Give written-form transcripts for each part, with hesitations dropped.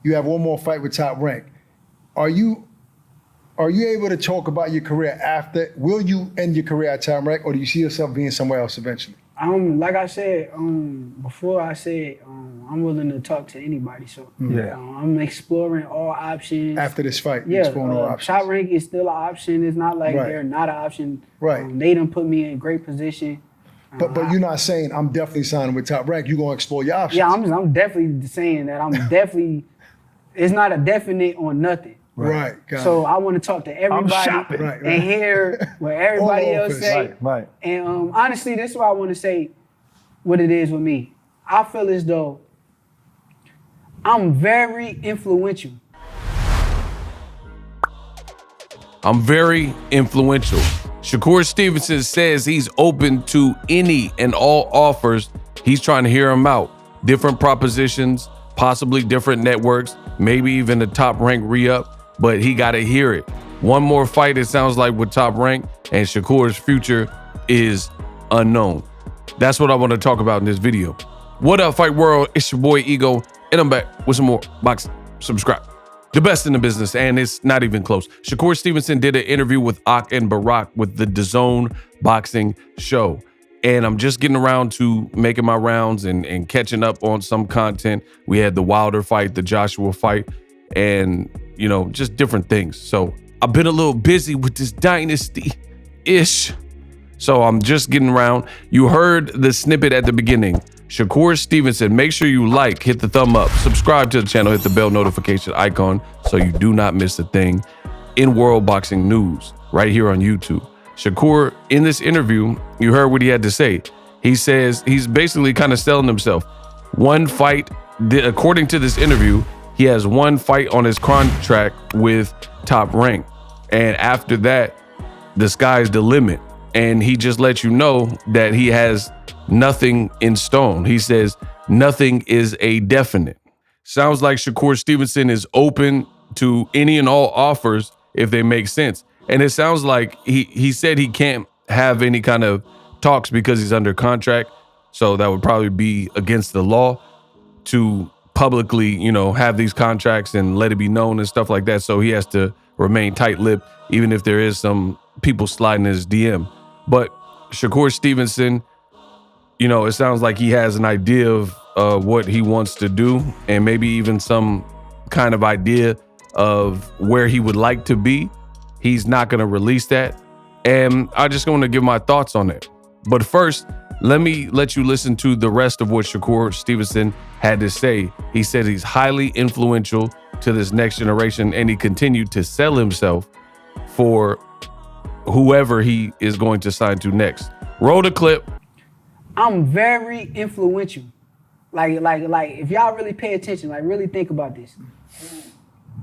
You have one more fight with Top Rank. Are you able to talk about your career after? Will you end your career at Top Rank, or do you see yourself being somewhere else eventually? Like I said before, I said I'm willing to talk to anybody. So I'm exploring all options. After this fight, exploring all options. Top Rank is still an option. It's not like they're not an option. Right. They done put me in a great position. But you're not saying I'm definitely signing with Top Rank. You're gonna explore your options. Yeah, I'm definitely saying that. I'm definitely. It's not a definite on nothing. Right. So I want to talk to everybody and hear what everybody else say. Right. And honestly, this is what I want to say. What it is with me, I feel as though I'm very influential. I'm very influential. Shakur Stevenson says he's open to any and all offers. He's trying to hear them out. Different propositions, possibly different networks, maybe even a Top Rank re-up. But he got to hear it. One more fight, it sounds like, with Top Rank, and Shakur's future is unknown. That's what I want to talk about in this video. What up, Fight World? It's your boy Ego, and I'm back with some more boxing. Subscribe. The best in the business, and it's not even close. Shakur Stevenson did an interview with Ak and Barack with the DAZN boxing show. And I'm just getting around to making my rounds and catching up on some content. We had the Wilder fight, the Joshua fight, and just different things. So I've been a little busy with this dynasty-ish. So I'm just getting around. You heard the snippet at the beginning. Shakur Stevenson, make sure you like, hit the thumb up, subscribe to the channel, hit the bell notification icon so you do not miss a thing in world boxing news right here on YouTube. Shakur, in this interview, you heard what he had to say. He says he's basically kind of selling himself. One fight, according to this interview, he has one fight on his contract with Top Rank. And after that, the sky's the limit. And he just lets you know that he has nothing in stone. He says nothing is a definite. Sounds like Shakur Stevenson is open to any and all offers if they make sense. And it sounds like he said he can't have any kind of talks because he's under contract. So that would probably be against the law to publicly, have these contracts and let it be known and stuff like that. So he has to remain tight-lipped, even if there is some people sliding his DM. But Shakur Stevenson, it sounds like he has an idea of what he wants to do and maybe even some kind of idea of where he would like to be. He's not going to release that. And I just want to give my thoughts on it. But first, let me let you listen to the rest of what Shakur Stevenson had to say. He said he's highly influential to this next generation, and he continued to sell himself for whoever he is going to sign to next. Roll the clip. I'm very influential. Like if y'all really pay attention, really think about this.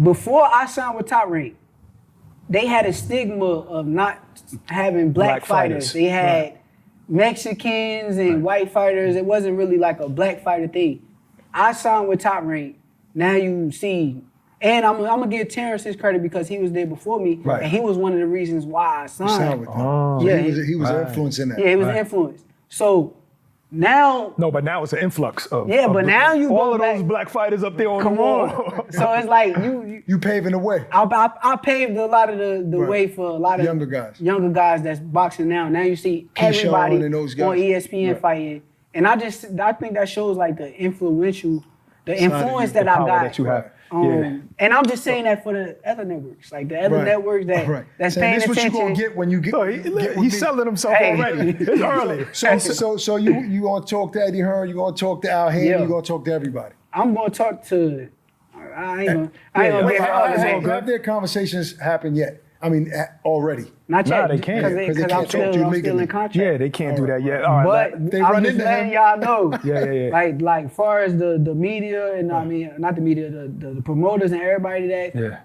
Before I signed with Top Rank, they had a stigma of not having black fighters. They had Mexicans and white fighters. It wasn't really like a black fighter thing. I signed with Top Rank. Now you see, and I'm gonna give Terrence his credit because he was there before me, and he was one of the reasons why I signed. With he was influencing that. Yeah, he was influenced. So now, but now it's an influx of but now you all go of back, those black fighters up there on come the wall. on. So it's like you paving the way. I paved a lot of the way for a lot of younger guys that's boxing now. Now you see everybody on ESPN fighting, and I think that shows like the influence that I got. That you have. And I'm just saying that for the other networks, like the other networks that's paying attention. This what you gonna get when you get. He's selling himself already. It's early. So you gonna talk to Eddie Hearn? You gonna talk to Al Haymon? You gonna talk to everybody? I'm gonna talk to. I ain't gonna. Have their conversations happened yet? I mean, already. Not yet. They can't. Because I'm still in contract. Yeah, they can't do that yet. All right, but I'm just letting y'all know. Yeah. Like far as the media and I mean, not the media, the promoters and everybody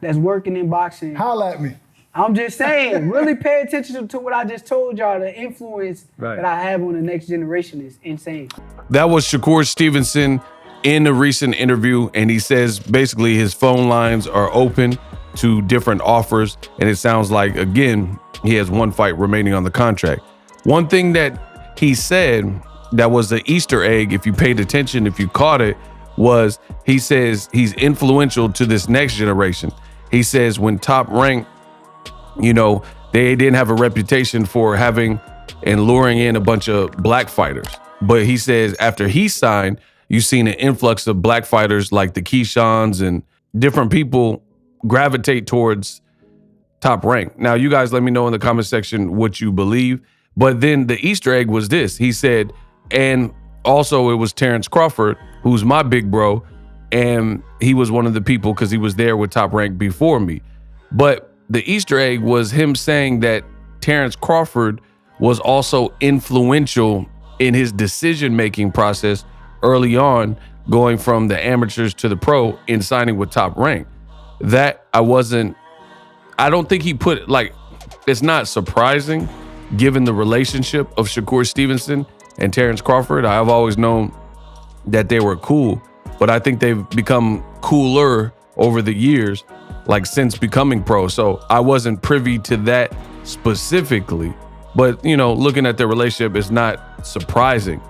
that's working in boxing. Holla at me. I'm just saying, really pay attention to what I just told y'all. The influence that I have on the next generation is insane. That was Shakur Stevenson in a recent interview, and he says basically his phone lines are open to different offers, and it sounds like, again, he has one fight remaining on the contract. One thing that he said that was the Easter egg, if you paid attention, if you caught it, was he says he's influential to this next generation. He says when Top Rank, you know, they didn't have a reputation for having and luring in a bunch of black fighters. But he says after he signed, you've seen an influx of black fighters like the Keishans and different people gravitate towards Top Rank. Now, you guys let me know in the comment section what you believe. But then the Easter egg was this. He said, and also it was Terrence Crawford, who's my big bro, and he was one of the people because he was there with Top Rank before me. But the Easter egg was him saying that Terrence Crawford was also influential in his decision-making process early on, going from the amateurs to the pro in signing with Top Rank. That I don't think he put, like, it's not surprising given the relationship of Shakur Stevenson and Terrence Crawford. I've always known that they were cool, but I think they've become cooler over the years, like since becoming pro. So I wasn't privy to that specifically, but, you know, looking at their relationship is not surprising.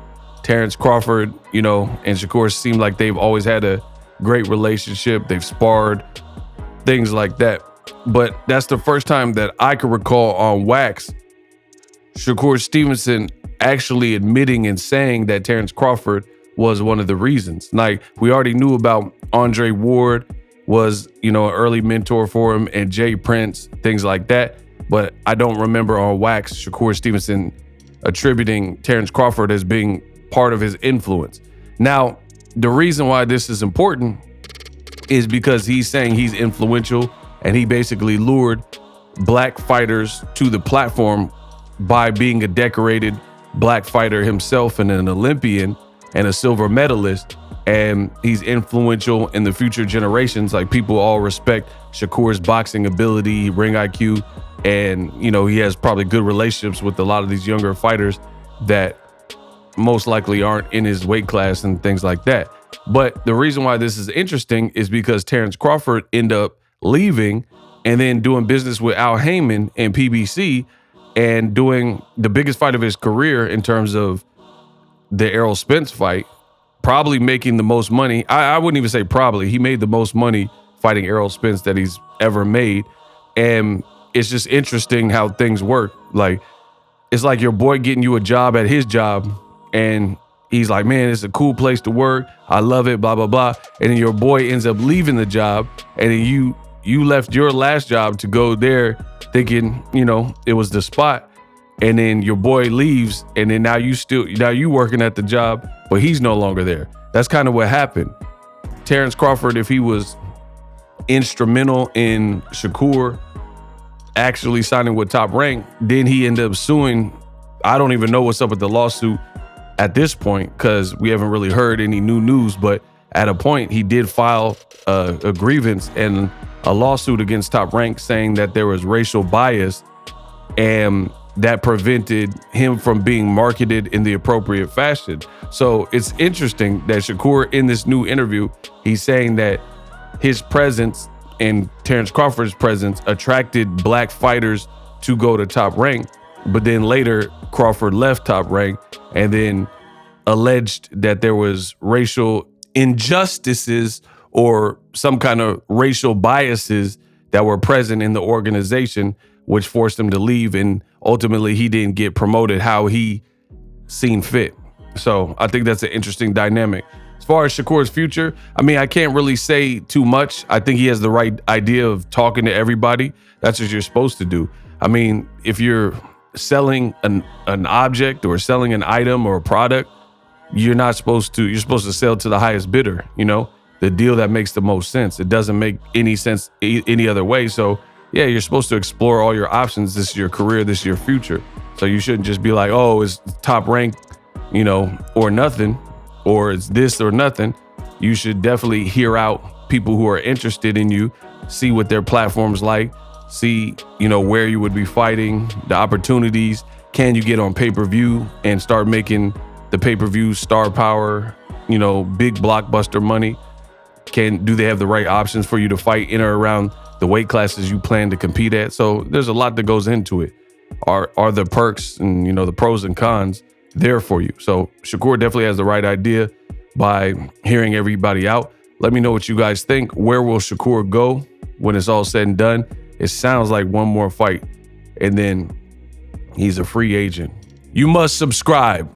Terrence Crawford, you know, and Shakur seem like they've always had a great relationship. They've sparred, things like that. But that's the first time that I could recall on Wax, Shakur Stevenson actually admitting and saying that Terrence Crawford was one of the reasons. Like, we already knew about Andre Ward was, you know, an early mentor for him, and Jay Prince, things like that. But I don't remember on Wax Shakur Stevenson attributing Terrence Crawford as being part of his influence. Now, the reason why this is important is because he's saying he's influential, and he basically lured black fighters to the platform by being a decorated black fighter himself and an Olympian and a silver medalist. And he's influential in the future generations. Like, people all respect Shakur's boxing ability, ring IQ, and, you know, he has probably good relationships with a lot of these younger fighters that most likely aren't in his weight class and things like that. But the reason why this is interesting is because Terrence Crawford ended up leaving and then doing business with Al Heyman and PBC and doing the biggest fight of his career in terms of the Errol Spence fight, probably making the most money. I wouldn't even say probably. He made the most money fighting Errol Spence that he's ever made. And it's just interesting how things work. Like, it's like your boy getting you a job at his job, and he's like, man, it's a cool place to work. I love it, blah, blah, blah. And then your boy ends up leaving the job, and then you left your last job to go there thinking, you know, it was the spot. And then your boy leaves, and then now you working at the job, but he's no longer there. That's kind of what happened. Terrence Crawford, if he was instrumental in Shakur actually signing with Top Rank, then he ended up suing. I don't even know what's up with the lawsuit at this point because we haven't really heard any new news, but at a point he did file a grievance and a lawsuit against Top Rank saying that there was racial bias and that prevented him from being marketed in the appropriate fashion. So it's interesting that Shakur, in this new interview, he's saying that his presence and Terrence Crawford's presence attracted black fighters to go to Top Rank, but then later Crawford left Top Rank and then alleged that there was racial injustices or some kind of racial biases that were present in the organization, which forced him to leave, and ultimately he didn't get promoted how he seen fit. So I think that's an interesting dynamic. As far as Shakur's future, I mean, I can't really say too much. I think he has the right idea of talking to everybody. That's what you're supposed to do. I mean, if you're selling an object or selling an item or a product, you're supposed to sell to the highest bidder, you know, the deal that makes the most sense. It doesn't make any sense any other way. So yeah, you're supposed to explore all your options. This is your career, this is your future. So you shouldn't just be like, oh, it's Top Rank, you know, or nothing, or it's this or nothing. You should definitely hear out people who are interested in you, see what their platform's like, see, you know, where you would be fighting, the opportunities. Can you get on pay-per-view and start making the pay-per-view star power, you know, big blockbuster money? Do they have the right options for you to fight in or around the weight classes you plan to compete at? So there's a lot that goes into it. Are the perks and, you know, the pros and cons there for you? So Shakur definitely has the right idea. by hearing everybody out. Let me know what you guys think. Where will Shakur go when it's all said and done? It sounds like one more fight, and then he's a free agent. You must subscribe.